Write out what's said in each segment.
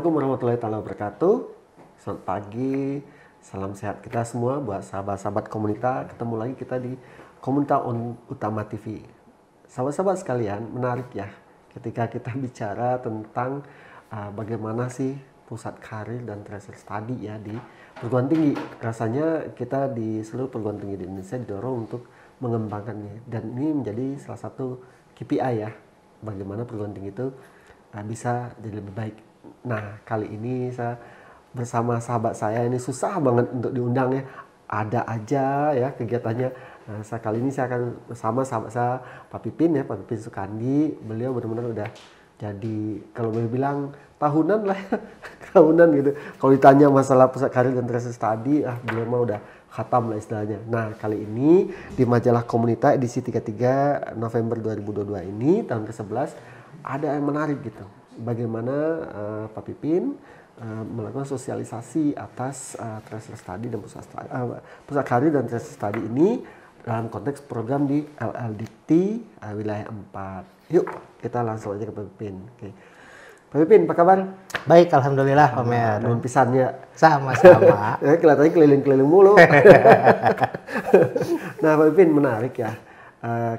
Assalamualaikum warahmatullahi wabarakatuh. Selamat pagi, salam sehat kita semua buat sahabat-sahabat komunitas. Ketemu lagi kita di Komunitas Utama TV. Sahabat-sahabat sekalian, menarik ya ketika kita bicara tentang bagaimana sih pusat karir dan tracer study ya di perguruan tinggi. Rasanya kita di seluruh perguruan tinggi di Indonesia didorong untuk mengembangkannya, dan ini menjadi salah satu KPI ya, bagaimana perguruan tinggi itu bisa jadi lebih baik. Nah, kali ini saya bersama sahabat saya, ini susah banget untuk diundang ya, ada aja ya kegiatannya. Nah, kali ini saya akan bersama sahabat saya Pak Pipin ya, Pak Pipin Sukandi. Beliau benar-benar udah jadi, kalau boleh bilang tahunan lah ya, tahunan gitu. Kalau ditanya masalah pusat karir dan tracer study, beliau mah udah khatam lah istilahnya. Nah, kali ini di majalah Komunitas edisi 33 November 2022 ini, tahun ke-11, ada yang menarik gitu. Bagaimana Pak Pipin melakukan sosialisasi atas tracer study dan pusat karir dan tracer study ini dalam konteks program di LLDT wilayah 4. Yuk, kita langsung aja ke Pak Pipin. Oke. Pak Pipin, apa kabar? Baik, alhamdulillah, Pak Mer. Nuhun pisannya. Sama-sama. Kelihatannya keliling-keliling mulu. Nah, Pak Pipin, menarik ya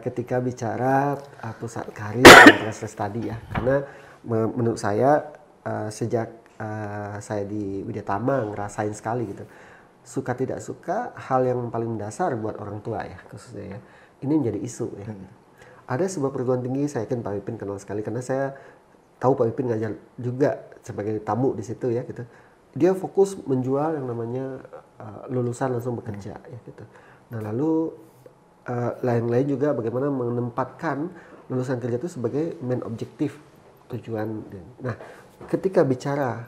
ketika bicara pusat karir dan tracer study ya, karena menurut saya sejak saya di Widya Tama ngerasain sekali gitu, suka tidak suka hal yang paling mendasar buat orang tua ya khususnya ya, ini menjadi isu ya. Ada sebuah perguruan tinggi, saya yakin Pak Pipin kenal sekali karena saya tahu Pak Pipin ngajar juga sebagai tamu di situ ya gitu. Dia fokus menjual yang namanya lulusan langsung bekerja ya gitu. Nah, lalu lain-lain juga bagaimana menempatkan lulusan kerja itu sebagai main objektif tujuan. Nah, ketika bicara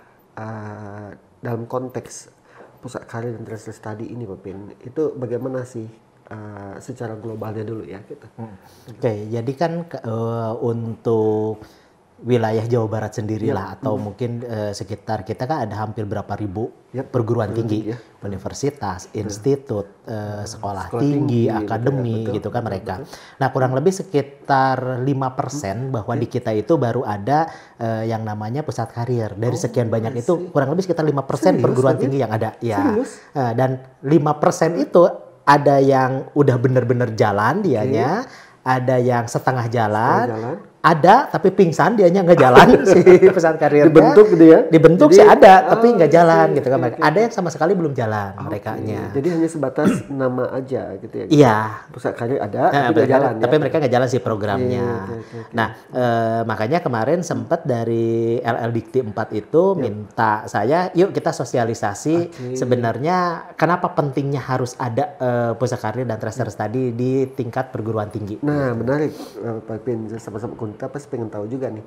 dalam konteks pusat karir dan tracer study ini Pak Pin, itu bagaimana sih secara globalnya dulu ya gitu. Oke, jadi kan untuk wilayah Jawa Barat sendirilah atau mungkin sekitar kita kan ada hampir berapa ribu perguruan tinggi, universitas, institut, sekolah tinggi, akademi gitu kan mereka. Nah, kurang lebih sekitar 5% bahwa di kita itu baru ada yang namanya pusat karir. Dari sekian banyak itu kurang lebih sekitar 5% perguruan tinggi yang ada ya. Dan 5% itu ada yang udah bener-bener jalan dianya, ada yang setengah jalan. Ada tapi pingsan, dianya nggak jalan si pusat karirnya. Dibentuk gitu ya? Dibentuk sih ada, tapi nggak jalan gitu kan mereka. Ada yang sama sekali belum jalan merekanya. Jadi hanya sebatas nama aja gitu ya? Iya. Pusat karir ada, tapi nggak jalan ya? Tapi mereka nggak jalan sih programnya. Nah, makanya kemarin sempat dari LLDT 4 itu minta saya, yuk kita sosialisasi sebenarnya kenapa pentingnya harus ada pusat karir dan tracer study di tingkat perguruan tinggi. Nah, menarik Pak Pin, sama-sama kita pasti pengen tahu juga nih,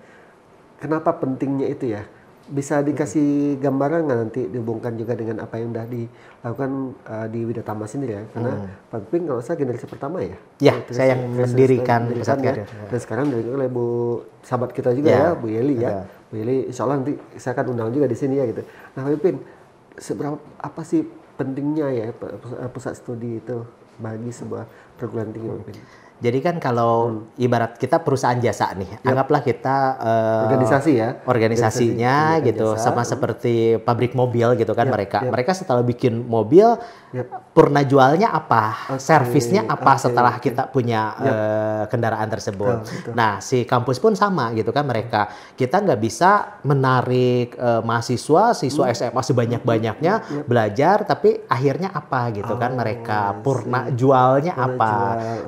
kenapa pentingnya itu ya? Bisa dikasih gambaran nggak nanti dihubungkan juga dengan apa yang udah dilakukan di Widya Tama sendiri ya? Karena Pak Pipin kalau saya generasi pertama ya? Ya, saya yang mendirikan pusat karir. Dan sekarang dari oleh Bu sahabat kita juga ya, Bu Yeli ya. Bu Yeli, insya Allah nanti saya akan undang juga di sini ya gitu. Nah Pak Pipin, seberapa apa sih pentingnya ya pusat studi itu bagi sebuah perguruan tinggi Pak Pipin? Jadi kan kalau ibarat kita perusahaan jasa nih, anggaplah kita organisasi ya, organisasinya gitu, sama seperti pabrik mobil gitu kan mereka setelah bikin mobil, purna jualnya apa, servisnya apa setelah kita punya kendaraan tersebut. Nah, si kampus pun sama gitu kan mereka, kita nggak bisa menarik siswa SMA sebanyak-banyaknya belajar, tapi akhirnya apa gitu kan mereka, purna jualnya apa.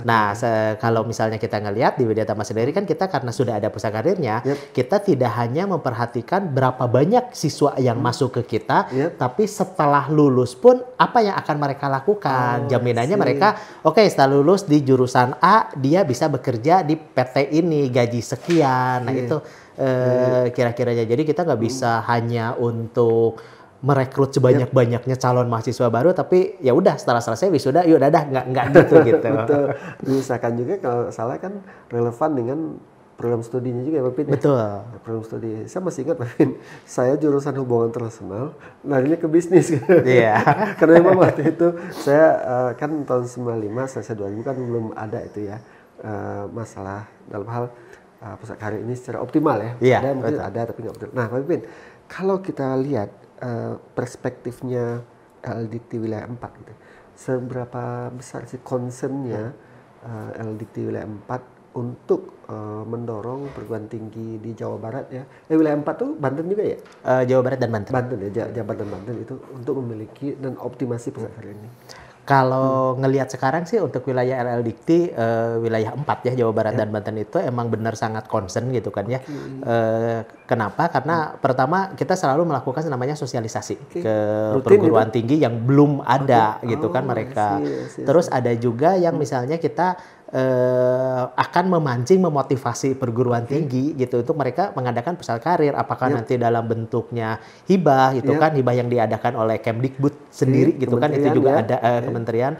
Nah, kalau misalnya kita ngelihat di Widya Tama sendiri kan kita karena sudah ada pusat karirnya, kita tidak hanya memperhatikan berapa banyak siswa yang masuk ke kita, tapi setelah lulus pun apa yang akan mereka lakukan. Jaminannya mereka, oke, setelah lulus di jurusan A, dia bisa bekerja di PT ini, gaji sekian. Nah itu kira-kiranya. Jadi kita nggak bisa hanya untuk merekrut sebanyak-banyaknya calon mahasiswa baru, tapi ya udah setelah selesai wisuda, yuk dadah, nggak gitu. Betul. Misalkan juga kalau salah kan relevan dengan program studinya juga ya Pak Pin. Betul. Ya, program studi. Saya masih ingat Pak Pin, saya jurusan hubungan internasional, larinya ke bisnis. Iya. Karena memang waktu itu saya kan tahun 95, selesai 2000 kan belum ada itu ya masalah dalam hal pusat karir ini secara optimal ya. Iya, Ada mungkin ada tapi nggak optimal. Nah Pak Pin, kalau kita lihat perspektifnya LDT wilayah 4 gitu, seberapa besar sih concernnya LDT wilayah 4 untuk mendorong perguruan tinggi di Jawa Barat ya. Wilayah 4 tuh Banten juga ya? Jawa Barat dan Banten. Banten ya, Jawa Barat dan Banten itu untuk memiliki dan optimasi pusat karir ini. Kalau ngelihat sekarang sih untuk wilayah LLDikti, wilayah 4 ya, Jawa Barat dan Banten itu emang benar sangat concern gitu kan ya. Kenapa? Karena pertama kita selalu melakukan namanya sosialisasi ke perguruan tinggi yang belum ada gitu kan mereka. Terus ada juga yang misalnya kita akan memancing, memotivasi perguruan tinggi gitu untuk mereka mengadakan pusat karir, apakah nanti dalam bentuknya hibah gitu kan, hibah yang diadakan oleh Kemdikbud sendiri gitu kan, itu juga ada kementerian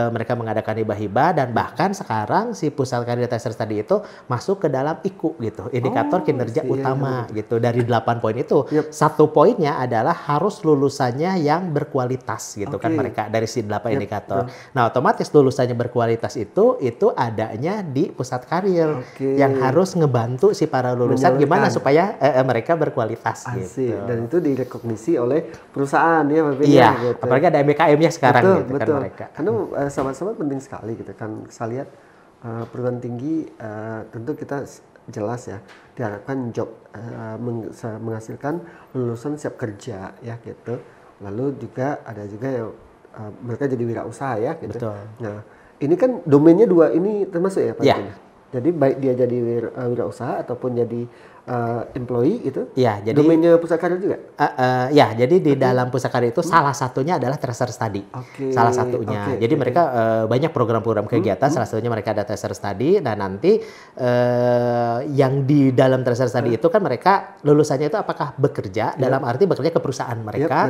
mereka mengadakan hibah-hibah, dan bahkan sekarang si pusat karir tester tadi itu masuk ke dalam IKU gitu, indikator kinerja utama gitu, dari 8 poin itu. Satu poinnya adalah harus lulusannya yang berkualitas gitu kan mereka, dari si 8 indikator. Nah, otomatis lulusannya berkualitas itu adanya di pusat karir yang harus ngebantu si para lulusan gimana supaya mereka berkualitas gitu. Dan itu direkognisi oleh perusahaan ya Pak Vin. Iya, gitu. Apalagi ada MBKM-nya sekarang gitu kan mereka. Karena sahabat-sahabat penting sekali gitu kan. Saya lihat perguruan tinggi tentu kita jelas ya diharapkan job menghasilkan lulusan siap kerja ya gitu. Lalu juga ada juga yang mereka jadi wirausaha ya gitu. Betul. Nah, ini kan domainnya dua ini termasuk ya Pak? Ya. Jadi baik dia jadi wirausaha ataupun jadi employee itu. Ya, jadi domainnya pusat karir juga. Ya, jadi di dalam pusat karir itu salah satunya adalah tracer study. Salah satunya. Jadi mereka banyak program-program kegiatan. Salah satunya mereka ada tracer study, dan nanti yang di dalam tracer study itu kan mereka lulusannya itu apakah bekerja dalam arti bekerja ke perusahaan mereka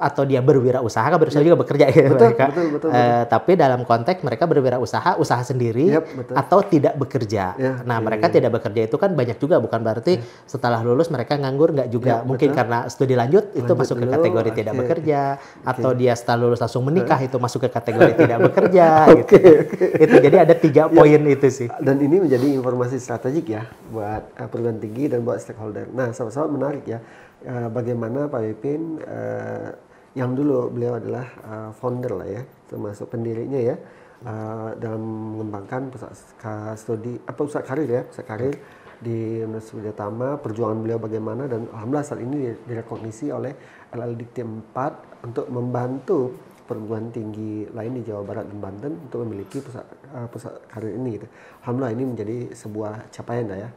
atau dia berwirausaha, kan berwirausaha juga bekerja ya mereka. Betul. Tapi dalam konteks mereka berwirausaha, usaha sendiri atau tidak bekerja. Nah, mereka tidak bekerja itu kan banyak juga, bukan berarti setelah lulus mereka nganggur, nggak juga. Mungkin karena studi lanjut itu masuk ke kategori tidak bekerja, atau dia setelah lulus langsung menikah itu masuk ke kategori tidak bekerja gitu. Itu jadi ada 3 poin itu sih. Dan ini menjadi informasi strategik ya buat perguruan tinggi dan buat stakeholder. Nah, sahabat-sahabat menarik ya bagaimana Pak Pipin yang dulu beliau adalah founder lah ya, termasuk pendirinya ya, dalam mengembangkan pusat karir di Universitas Widyatama. Perjuangan beliau bagaimana, dan alhamdulillah saat ini direkognisi oleh LLDikti 4 untuk membantu perguruan tinggi lain di Jawa Barat dan Banten untuk memiliki pusat karir ini gitu. Alhamdulillah ini menjadi sebuah capaian ya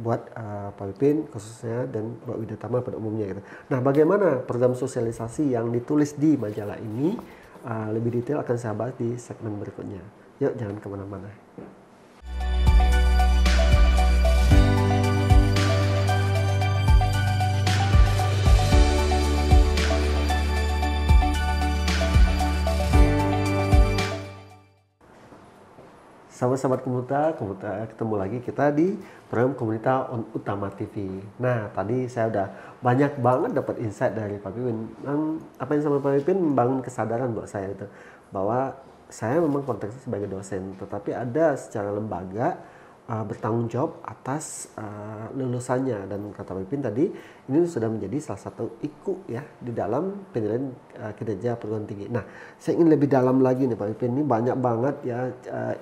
buat Pak Pipin khususnya dan buat Widyatama pada umumnya gitu. Nah, bagaimana program sosialisasi yang ditulis di majalah ini lebih detail akan saya bahas di segmen berikutnya. Yuk, jangan kemana-mana. Sahabat-sahabat Komuta, ketemu lagi kita di program Komuta on Utama TV. Nah, tadi saya udah banyak banget dapat insight dari Pak Pipin. Apa yang sama Pak Pipin membangun kesadaran buat saya itu, bahwa saya memang konteksnya sebagai dosen, tetapi ada secara lembaga bertanggung jawab atas lulusannya, dan kata Pak Pipin tadi ini sudah menjadi salah satu IKU ya di dalam penilaian kinerja perguruan tinggi. Nah, saya ingin lebih dalam lagi nih Pak Pipin, ini banyak banget ya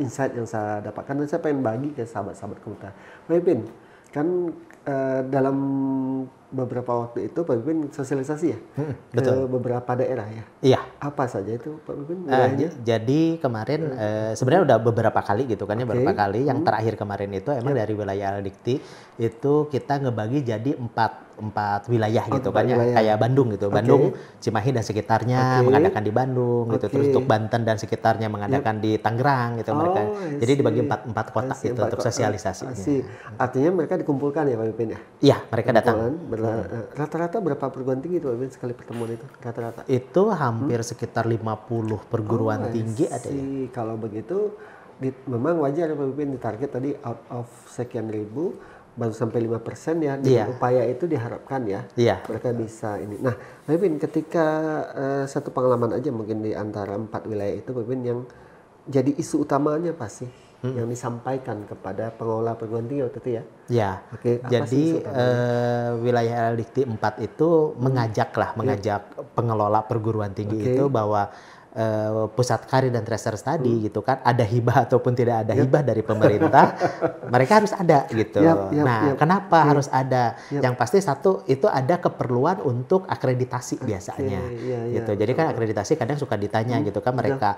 insight yang saya dapatkan, dan saya pengen bagi ke sahabat-sahabat Komuta. Pak Pipin, kan dalam beberapa waktu itu Pak Pipin sosialisasi ya ke beberapa daerah ya. Iya. Apa saja itu Pak Pipin? Jadi kemarin sebenarnya udah beberapa kali gitu kan ya, beberapa kali. Yang terakhir kemarin itu emang dari wilayah LLDikti itu kita ngebagi jadi 4 wilayah gitu kan ya, kayak Bandung gitu. Bandung, Cimahi dan sekitarnya mengadakan di Bandung gitu. Terus untuk Banten dan sekitarnya mengadakan di Tangerang gitu mereka. Jadi dibagi 4 kota gitu untuk sosialisasi. Artinya mereka dikumpulkan ya Pak Pipin ya? Iya, mereka datang. Rata-rata berapa perguruan tinggi itu Pak Pipin sekali pertemuan itu? Rata-rata? Itu hampir sekitar 50 perguruan tinggi ada ya. Kalau begitu memang wajar ya Pak Pipin ditarget tadi out of sekian ribu baru sampai 5% ya. Dengan upaya itu diharapkan ya mereka bisa ini. Nah Pak Pipin, ketika satu pengalaman aja mungkin di antara 4 wilayah itu Pak Pipin, yang jadi isu utamanya apa sih yang disampaikan kepada pengelola perguruan tinggi waktu itu ya? Ya, Oke, jadi wilayah Dikti 4 itu mengajak pengelola perguruan tinggi itu bahwa pusat karir dan tracer study gitu kan, ada hibah ataupun tidak ada hibah dari pemerintah, mereka harus ada gitu. Kenapa harus ada? Yang pasti satu itu ada keperluan untuk akreditasi biasanya, gitu. Jadi kan akreditasi kadang suka ditanya gitu kan mereka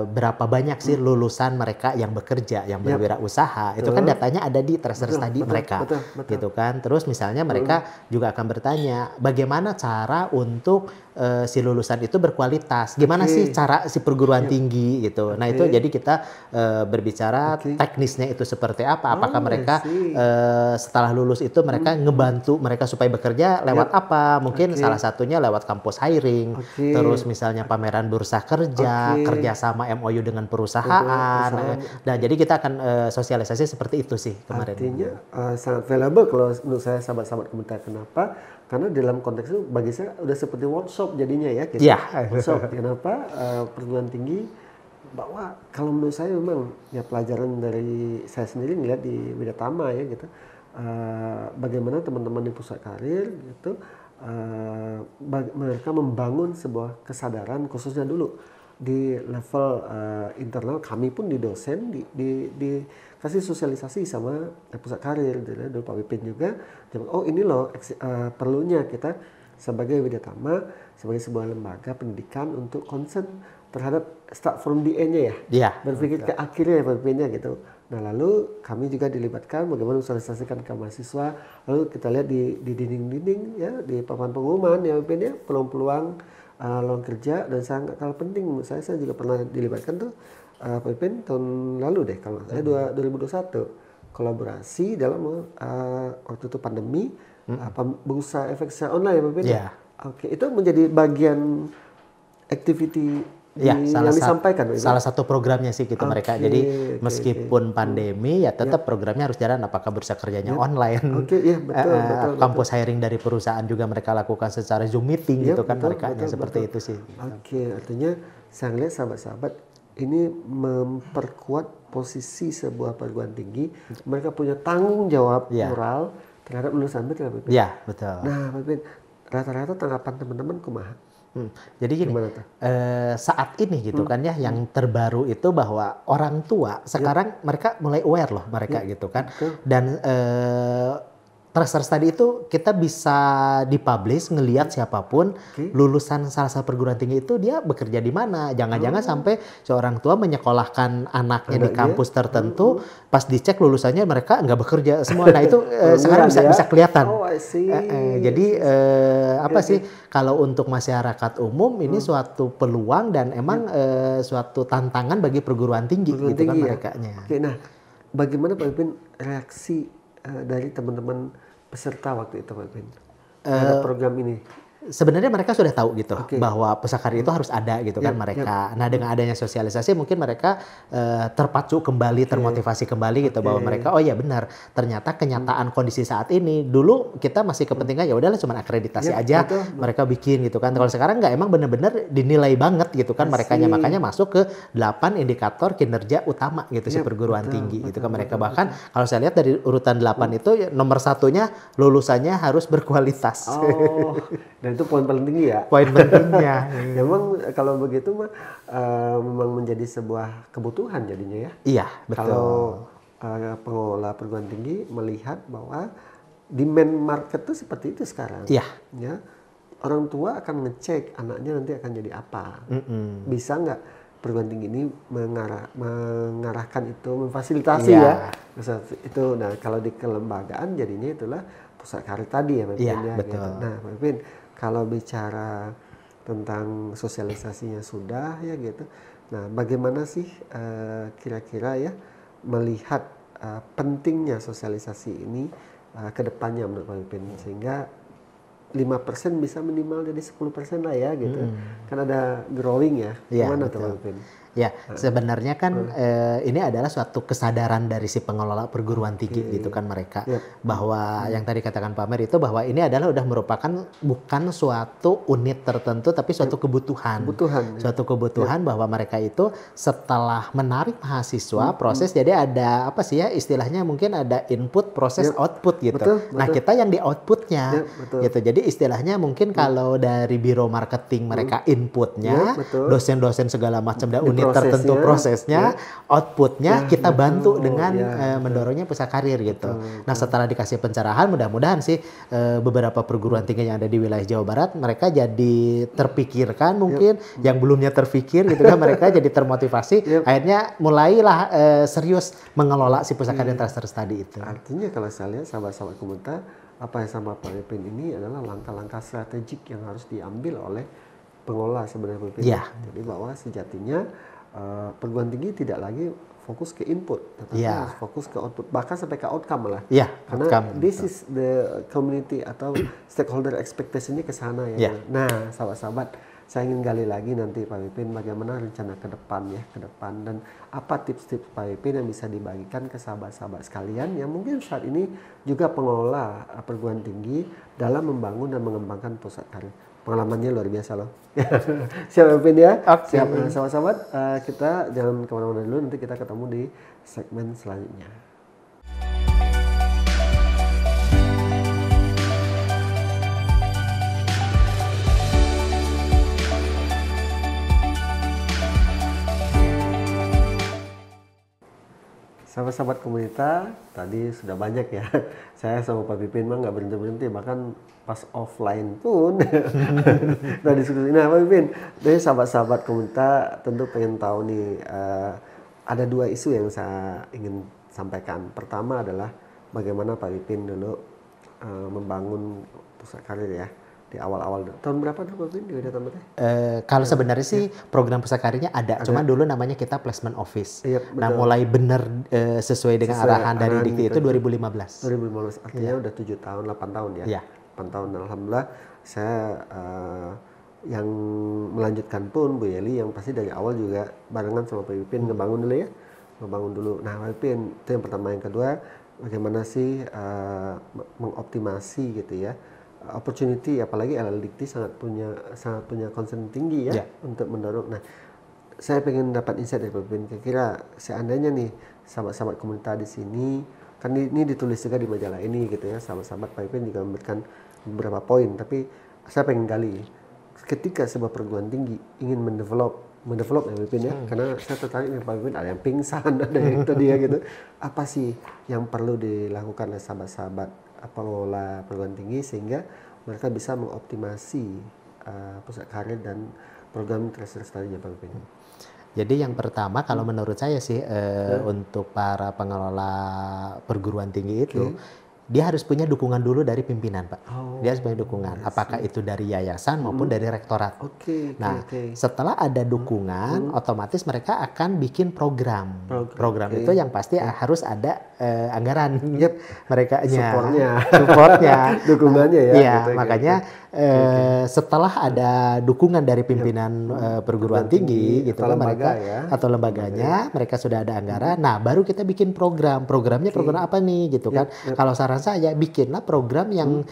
berapa banyak sih lulusan mereka yang bekerja, yang berwirausaha, itu kan datanya ada di tracer study mereka, gitu kan. Terus misalnya mereka juga akan bertanya bagaimana cara untuk si lulusan itu berkualitas. Gimana sih cara si perguruan tinggi gitu. Nah itu jadi kita berbicara teknisnya itu seperti apa. Apakah mereka setelah lulus itu mereka ngebantu mereka supaya bekerja lewat apa. Mungkin salah satunya lewat kampus hiring. Terus misalnya pameran bursa kerja, kerjasama MOU dengan perusahaan. Nah jadi kita akan sosialisasi seperti itu sih kemarin. Artinya sangat valuable kalau menurut saya sahabat-sahabat komunitas. Kenapa? Karena dalam konteks itu bagi saya udah seperti workshop jadinya ya. Gitu. Workshop. Kenapa? Perguruan tinggi bahwa kalau menurut saya memang ya pelajaran dari saya sendiri ngeliat di Widyatama ya gitu. Bagaimana teman-teman di pusat karir gitu mereka membangun sebuah kesadaran khususnya dulu di level internal. Kami pun di dosen dikasih sosialisasi sama pusat karir dari Pak Wipin juga. Oh ini loh perlunya kita sebagai Widyatama sebagai sebuah lembaga pendidikan untuk concern terhadap start from the end-nya ya. Berpikir ke akhirnya Pak Wipinnya gitu. Nah lalu kami juga dilibatkan bagaimana mensosialisasikan ke mahasiswa. Lalu kita lihat di dinding-dinding ya, di papan pengumuman ya Wipin ya, peluang-peluang lowongan kerja. Dan sangat kalah penting menurut saya juga pernah dilibatkan tuh Pak Wipin tahun lalu deh kalau saya 2021 kolaborasi dalam waktu itu pandemi berusaha efek secara online ya Pak Wipin. Itu menjadi bagian activity yang disampaikan. Salah satu programnya sih gitu mereka. Jadi meskipun pandemi ya tetap programnya harus jalan. Apakah bursa kerjanya online? Betul. Kampus hiring dari perusahaan juga mereka lakukan secara Zoom meeting gitu kan mereka seperti itu sih. Artinya saya lihat sahabat-sahabat ini memperkuat posisi sebuah perguruan tinggi. Mereka punya tanggung jawab moral terhadap lulusan betul. Betul. Nah, Pak Wipin, rata-rata tanggapan teman-teman kumaha? Jadi gini, saat ini gitu kan ya, yang terbaru itu bahwa orang tua sekarang mereka mulai aware loh mereka gitu kan. Dan tracer study itu kita bisa dipublish ngelihat siapapun lulusan salah satu perguruan tinggi itu dia bekerja di mana. Jangan-jangan sampai seorang tua menyekolahkan anaknya di kampus tertentu, pas dicek lulusannya mereka nggak bekerja semua. Nah itu sekarang bisa kelihatan. Jadi apa sih kalau untuk masyarakat umum ini suatu peluang dan emang suatu tantangan bagi perguruan tinggi gitu kan merekanya. Nah, bagaimana Pak Wipin reaksi dari teman-teman peserta waktu itu Pak Wipin terhadap program ini? Sebenarnya mereka sudah tahu gitu bahwa pusat karir itu harus ada gitu kan mereka. Nah dengan adanya sosialisasi mungkin mereka terpacu kembali, termotivasi kembali gitu bahwa mereka oh ya benar ternyata kenyataan kondisi saat ini. Dulu kita masih kepentingan ya udahlah cuma akreditasi aja mereka bikin gitu kan. Kalau sekarang nggak, emang benar-benar dinilai banget gitu kan merekanya, makanya masuk ke 8 indikator kinerja utama gitu si perguruan tinggi gitu kan mereka. Bahkan kalau saya lihat dari urutan 8 itu nomor satunya lulusannya harus berkualitas. Dan itu poin paling tinggi ya. Poin pentingnya. Memang kalau begitu mah memang menjadi sebuah kebutuhan jadinya ya. Iya, betul. Kalau pengelola perguruan tinggi melihat bahwa demand market itu seperti itu sekarang. Iya. Ya. Orang tua akan ngecek anaknya nanti akan jadi apa. Bisa nggak perguruan tinggi ini mengarahkan itu, memfasilitasi ya. Itu. Nah kalau di kelembagaan jadinya itulah pusat karir tadi ya Pak Wipin ya. Betul. Gitu. Nah Pak Wipin, kalau bicara tentang sosialisasinya sudah ya gitu. Nah, bagaimana sih kira-kira ya melihat pentingnya sosialisasi ini ke depannya menurut Pak Wipin sehingga 5% bisa minimal jadi 10% lah ya gitu. Kan ada growing ya. Gimana tuh Pak Wipin? Ya, sebenarnya kan ini adalah suatu kesadaran dari si pengelola perguruan tinggi gitu kan mereka, bahwa yang tadi katakan Pak Mer itu bahwa ini adalah udah merupakan bukan suatu unit tertentu tapi suatu kebutuhan. Suatu kebutuhan bahwa mereka itu setelah menarik mahasiswa proses, jadi ada apa sih ya istilahnya, mungkin ada input proses output gitu. Nah, kita yang di outputnya gitu. Jadi istilahnya mungkin kalau dari biro marketing mereka inputnya, dosen-dosen segala macam dan unit tertentu prosesnya, outputnya kita bantu dengan mendorongnya pusaka karir gitu. Nah, setelah dikasih pencerahan, mudah-mudahan sih beberapa perguruan tinggi yang ada di wilayah Jawa Barat mereka jadi terpikirkan, mungkin yang belumnya terpikir gitu kan, mereka jadi termotivasi, akhirnya mulailah serius mengelola si pusaka karir tracer tadi itu. Artinya kalau saya lihat sahabat-sahabat komunitas, apa yang sama Pak Ipin ini adalah langkah-langkah strategik yang harus diambil oleh pengelola sebenarnya Pak Ipin. Jadi bahwa sejatinya perguruan tinggi tidak lagi fokus ke input, tetapi harus fokus ke output, bahkan sampai ke outcome lah. Karena this is the community atau stakeholder expectation-nya ke sana ya. Nah, sahabat-sahabat, saya ingin gali lagi nanti Pak Ipin bagaimana rencana ke depan dan apa tips-tips Pak Ipin yang bisa dibagikan ke sahabat-sahabat sekalian yang mungkin saat ini juga pengelola perguruan tinggi dalam membangun dan mengembangkan pusat karir. Pengalamannya luar biasa loh. Siap Ipin ya? Siap. Sahabat-sahabat, kita jangan kemana-mana dulu, nanti kita ketemu di segmen selanjutnya. Sahabat-sahabat komunitas, tadi sudah banyak ya. Saya sama Pak Pipin mah nggak berhenti-berhenti, bahkan pas offline pun nah diskusi. Nah Pak Pipin, dari sahabat-sahabat komunitas tentu pengen tahu nih, ada dua isu yang saya ingin sampaikan. Pertama adalah bagaimana Pak Pipin dulu membangun pusat karir ya. Di awal-awal tahun berapa dulu Pak Pin di tempatnya? Kalau sebenarnya sih program pusat karirnya ada, cuma dulu namanya kita placement office. Nah, mulai benar sesuai dengan arahan dari Dikti itu 2015. 2015, artinya udah 7 tahun, 8 tahun ya. 8 tahun, alhamdulillah saya yang melanjutkan pun Bu Yeli yang pasti dari awal juga barengan sama Pak Pipin ngebangun dulu. Nah Pak Pipin itu yang pertama, yang kedua bagaimana sih mengoptimasi gitu ya opportunity, apalagi LL Dikti sangat punya concern tinggi ya untuk mendorong. Nah, saya pengen dapat insight dari Pak Pipin, kira-kira seandainya nih sahabat-sahabat komunitas di sini, kan ini ditulis juga di majalah ini gitu ya, sahabat-sahabat Pak Pipin juga memberikan beberapa poin, tapi saya pengen gali, ketika sebuah perguruan tinggi ingin mendevelop ya Pak Pipin ya, karena saya tertarik dengan Pak Pipin, ada yang pingsan, ada yang tadi ya gitu, apa sih yang perlu dilakukan oleh sahabat-sahabat pengelola perguruan tinggi sehingga mereka bisa mengoptimasi pusat karir dan program tracer study-nya Pak Pipin. Jadi yang pertama kalau menurut saya sih untuk para pengelola perguruan tinggi itu dia harus punya dukungan dulu dari pimpinan, Pak. Dia harus punya dukungan, apakah itu dari yayasan maupun dari rektorat. Setelah ada dukungan, otomatis mereka akan bikin program. Program itu yang pasti harus ada anggaran. Mereka supportnya, dukungannya ya. Iya, makanya setelah ada dukungan dari pimpinan perguruan tinggi gitu kan mereka atau lembaganya, mereka sudah ada anggaran. Nah, baru kita bikin program. Programnya program apa nih gitu kan. Kalau saran saya bikinlah program yang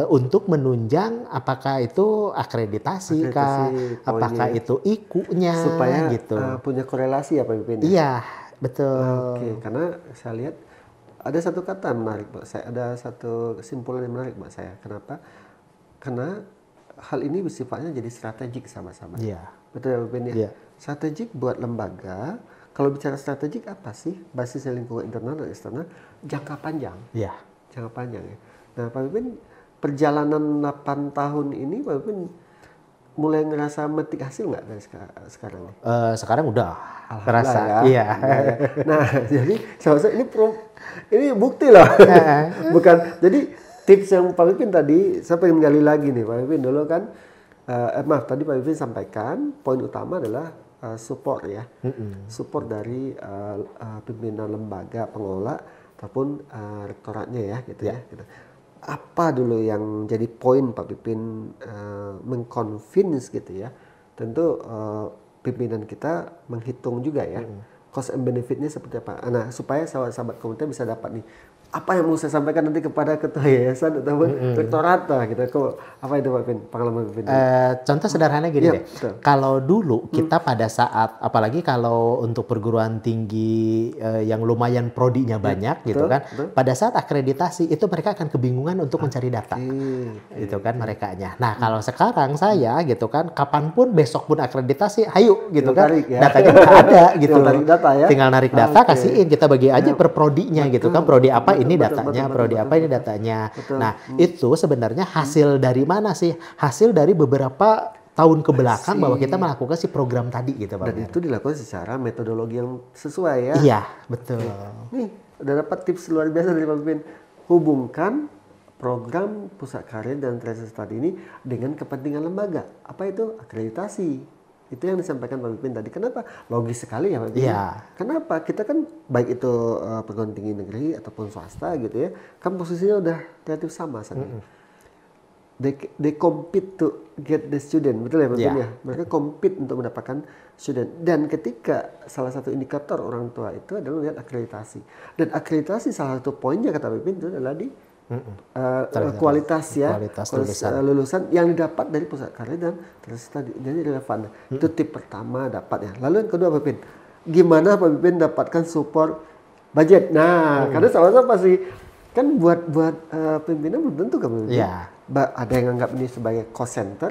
untuk menunjang apakah itu akreditasi kah, apakah itu IKU-nya supaya gitu. Punya korelasi ya Pak Pipin. Iya, betul. Karena saya lihat ada satu kata menarik Pak. Ada satu kesimpulan yang menarik Pak saya. Kenapa? Karena hal ini sifatnya jadi strategik sama-sama. Betul ya Pak Pipin ya. Strategik buat lembaga. Kalau bicara strategik apa sih? Basisnya lingkungan internal dan eksternal, jangka panjang. Jangka panjang ya. Nah Pak Pipin, perjalanan 8 tahun ini Pak Pipin mulai ngerasa metik hasil nggak dari sekarang? Sekarang udah terasa. Ya. Nah jadi ini bukti loh. Bukan. Jadi tips yang Pak Pipin tadi, saya pengen gali lagi nih Pak Pipin dulu kan. Tadi Pak Pipin sampaikan poin utama adalah support ya, support dari pimpinan lembaga pengelola ataupun rektoratnya ya gitu ya. Gitu. Apa dulu yang jadi poin Pak Pipin mengconvince gitu ya? Tentu pimpinan kita menghitung juga ya cost and benefitnya seperti apa. Nah, supaya sahabat-sahabat komunitas bisa dapat nih apa yang mau saya sampaikan nanti kepada ketua yayasan atau rektorat gitu. Apa itu Pak Pin? Pengalaman Pak Pin? Contoh sederhana gini deh. Betul. Kalau dulu kita pada saat, apalagi kalau untuk perguruan tinggi yang lumayan prodinya banyak gitu kan, pada saat akreditasi itu mereka akan kebingungan untuk mencari data, gitu kan merekanya. Nah kalau sekarang saya gitu kan, kapanpun besok pun akreditasi, ayo gitu kan, datanya nggak ada gitu. Tinggal narik data, kasihin kita bagi aja per prodinya gitu kan, prodi apa ini datanya, prodi apa ini datanya. Nah, itu sebenarnya hasil dari mana sih? Hasil dari beberapa tahun ke belakang bahwa kita melakukan si program tadi gitu, Pak. Dan itu dilakukan secara metodologi yang sesuai ya. Iya, betul. Nih, udah dapat tips luar biasa dari Pak Pin. Hubungkan program pusat karir dan tracer study ini dengan kepentingan lembaga. Apa itu? Akreditasi. Itu yang disampaikan Pak Pipin tadi. Kenapa? Logis sekali ya Pak Pipin. Iya. Kenapa? Kita kan baik itu perguruan tinggi negeri ataupun swasta gitu ya, kan posisinya udah relatif sama saja. They compete to get the student, betul ya Pak Pipin ya? Mereka compete untuk mendapatkan student. Dan ketika salah satu indikator orang tua itu adalah melihat akreditasi. Dan akreditasi salah satu poinnya kata Pak Pipin itu adalah di kualitas ya, kualitas lulusan yang didapat dari pusat karir dan terus tadi jadi relevan. Itu tip pertama dapat ya. Lalu yang kedua Pak Pipin, gimana Pak Pipin dapatkan support budget? Nah, karena sama-sama pasti kan buat pimpinan belum tentu kan Pak Pipin. Yeah. Ada yang anggap ini sebagai cost center,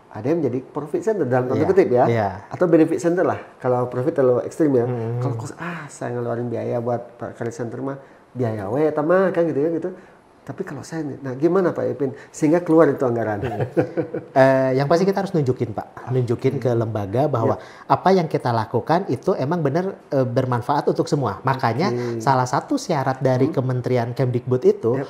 ada yang menjadi profit center dalam tanda kutip ya, atau benefit center lah. Kalau profit terlalu ekstrim ya. Kalau cost, saya ngeluarin biaya buat career center mah biaya tamah kan gitu ya gitu. Tapi kalau saya, nah gimana Pak Ipin sehingga keluar itu anggaran? Yang pasti kita harus nunjukin Pak, nunjukin ke lembaga bahwa apa yang kita lakukan itu emang benar bermanfaat untuk semua. Makanya salah satu syarat dari Kementerian Kemdikbud itu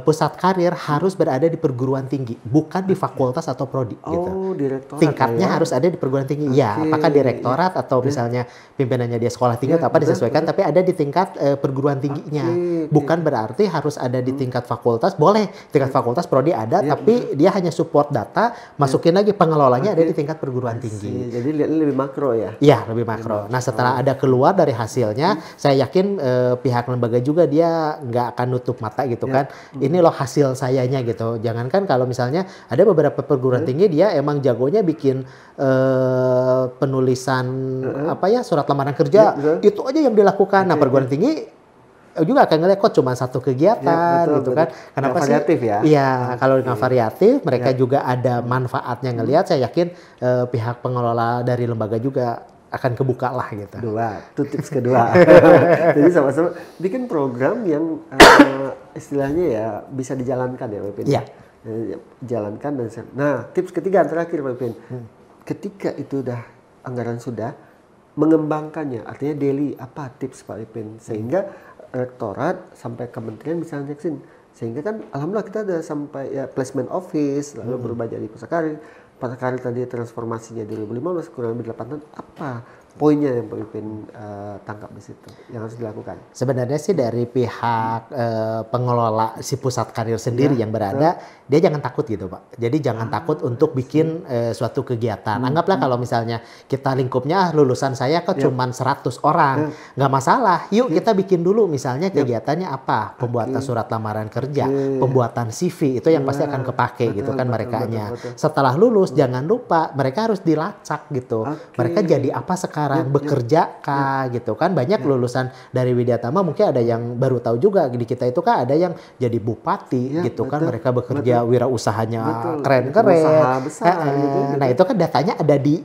pusat karir harus berada di perguruan tinggi, bukan di fakultas atau prodi. Gitu. Direktorat. Tingkatnya harus ada di perguruan tinggi. Ya, apakah direktorat atau misalnya pimpinannya dia sekolah tinggi atau apa disesuaikan, tapi ada di tingkat perguruan tingginya. Bukan berarti harus ada di tingkat fakultas, boleh tingkat fakultas prodi ada, tapi dia hanya support data, masukin lagi pengelolanya ada di tingkat perguruan tinggi. Jadi lihatnya lebih makro ya? Iya, lebih makro. Nah, setelah ada keluar dari hasilnya, saya yakin pihak lembaga juga dia nggak akan nutup mata gitu kan. Ini loh hasil sayanya gitu. Jangankan kalau misalnya ada beberapa perguruan tinggi dia emang jagonya bikin penulisan surat lamaran kerja, itu aja yang dilakukan. Nah, perguruan tinggi juga akan ngeliat kok cuma satu kegiatan gitu kan. Kenapa sih? Variatif ya? Iya, kalau dengan variatif mereka juga ada manfaatnya ngelihat. Saya yakin pihak pengelola dari lembaga juga akan kebuka lah gitu. Itu tips kedua. Jadi sama-sama bikin program yang istilahnya ya bisa dijalankan ya Pak Pipin. Iya. Jalankan dan nah tips ketiga terakhir Pak Pipin. Ketika itu udah anggaran sudah mengembangkannya, artinya daily apa tips Pak Pipin sehingga rektorat sampai kementerian bisa ngeksin. Sehingga kan alhamdulillah kita udah sampai ya placement office lalu berubah jadi pusat karir. Pusat karir tadi transformasinya di 2015 kurang lebih 8 tahun. Apa poinnya yang Pak Pipin tangkap di situ yang harus dilakukan? Sebenarnya sih dari pihak pengelola si pusat karir sendiri yang berada, dia jangan takut gitu Pak. Jadi jangan takut untuk bikin suatu kegiatan. Anggaplah kalau misalnya kita lingkupnya lulusan saya kok cuma 100 orang, nggak masalah. Yuk kita bikin dulu misalnya kegiatannya apa? Pembuatan surat lamaran kerja, pembuatan CV, itu yang pasti akan kepake gitu kan merekanya. Setelah lulus jangan lupa mereka harus dilacak gitu. Mereka jadi apa sekarang? Bekerja kah gitu kan. Banyak lulusan dari Widyatama mungkin ada yang baru tahu juga di kita itu kan ada yang jadi bupati gitu kan. Mereka bekerja wirausahanya keren-keren. Gitu. Nah itu kan datanya ada di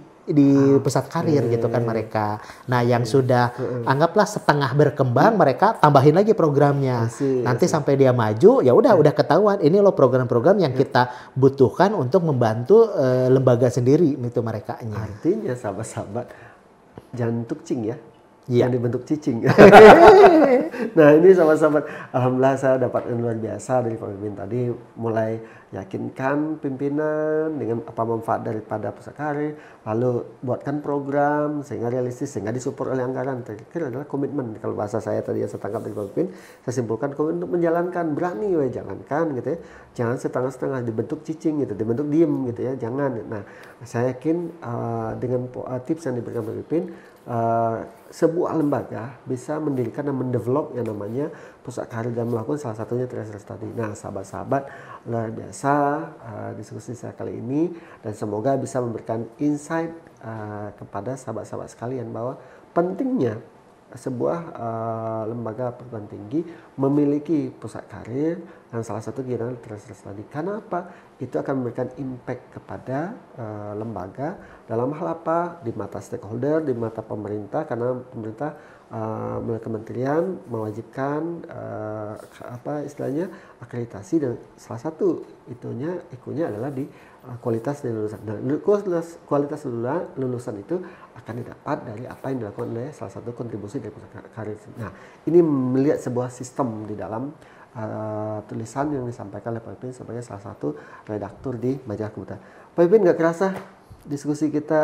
pusat karir gitu kan mereka. Nah yang sudah anggaplah setengah berkembang mereka tambahin lagi programnya. Nanti sampai dia maju ya udah ketahuan ini loh program-program yang kita butuhkan untuk membantu lembaga sendiri itu merekanya. Artinya sahabat-sahabat jangan tukcing ya. Iya. yang dibentuk cicing. Nah ini sahabat-sahabat, alhamdulillah saya dapat yang luar biasa dari pemimpin tadi, mulai yakinkan pimpinan dengan apa manfaat daripada pusat karir, lalu buatkan program sehingga realistis, sehingga disupport oleh anggaran. Terakhir adalah komitmen. Kalau bahasa saya tadi yang saya tangkap dari pemimpin, saya simpulkan komitmen untuk menjalankan, berani jalankan gitu ya. Jangan setengah-setengah dibentuk cicing gitu, dibentuk diem gitu ya, jangan. Nah saya yakin dengan tips yang diberikan pemimpin, sebuah lembaga bisa mendirikan dan mendevelop yang namanya pusat karir dan melakukan salah satunya transfer study. Nah sahabat-sahabat, luar biasa diskusi saya kali ini, dan semoga bisa memberikan insight kepada sahabat-sahabat sekalian bahwa pentingnya sebuah lembaga perguruan tinggi memiliki pusat karir dan salah satu kegiatan transfer study. Karena apa? Itu akan memberikan impact kepada lembaga dalam hal apa? Di mata stakeholder, di mata pemerintah, karena pemerintah melalui kementerian mewajibkan apa istilahnya akreditasi, dan salah satu ikunya adalah di kualitas dari lulusan. Nah, kualitas lulusan itu akan didapat dari apa yang dilakukan oleh salah satu kontribusi dari pusat karir. Nah, ini melihat sebuah sistem di dalam tulisan yang disampaikan oleh Pak Pipin sebagai salah satu redaktur di majalah Kemuta. Pak Pipin, nggak kerasa diskusi kita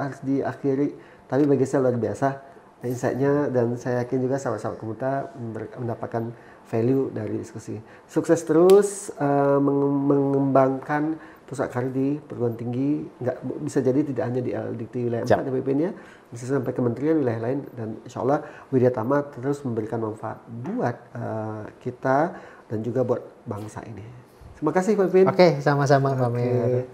harus diakhiri, tapi bagi saya luar biasa insight-nya, dan saya yakin juga sahabat-sahabat Kemuta mendapatkan value dari diskusi. Sukses terus mengembangkan pusat karir di perguruan tinggi, nggak bisa jadi tidak hanya di wilayah 4 DPP-nya, bisa sampai kementerian, wilayah lain, dan insya Allah Widya Tama terus memberikan manfaat buat kita dan juga buat bangsa ini. Terima kasih Pak Pipin. Oke, sama-sama Pak Mer.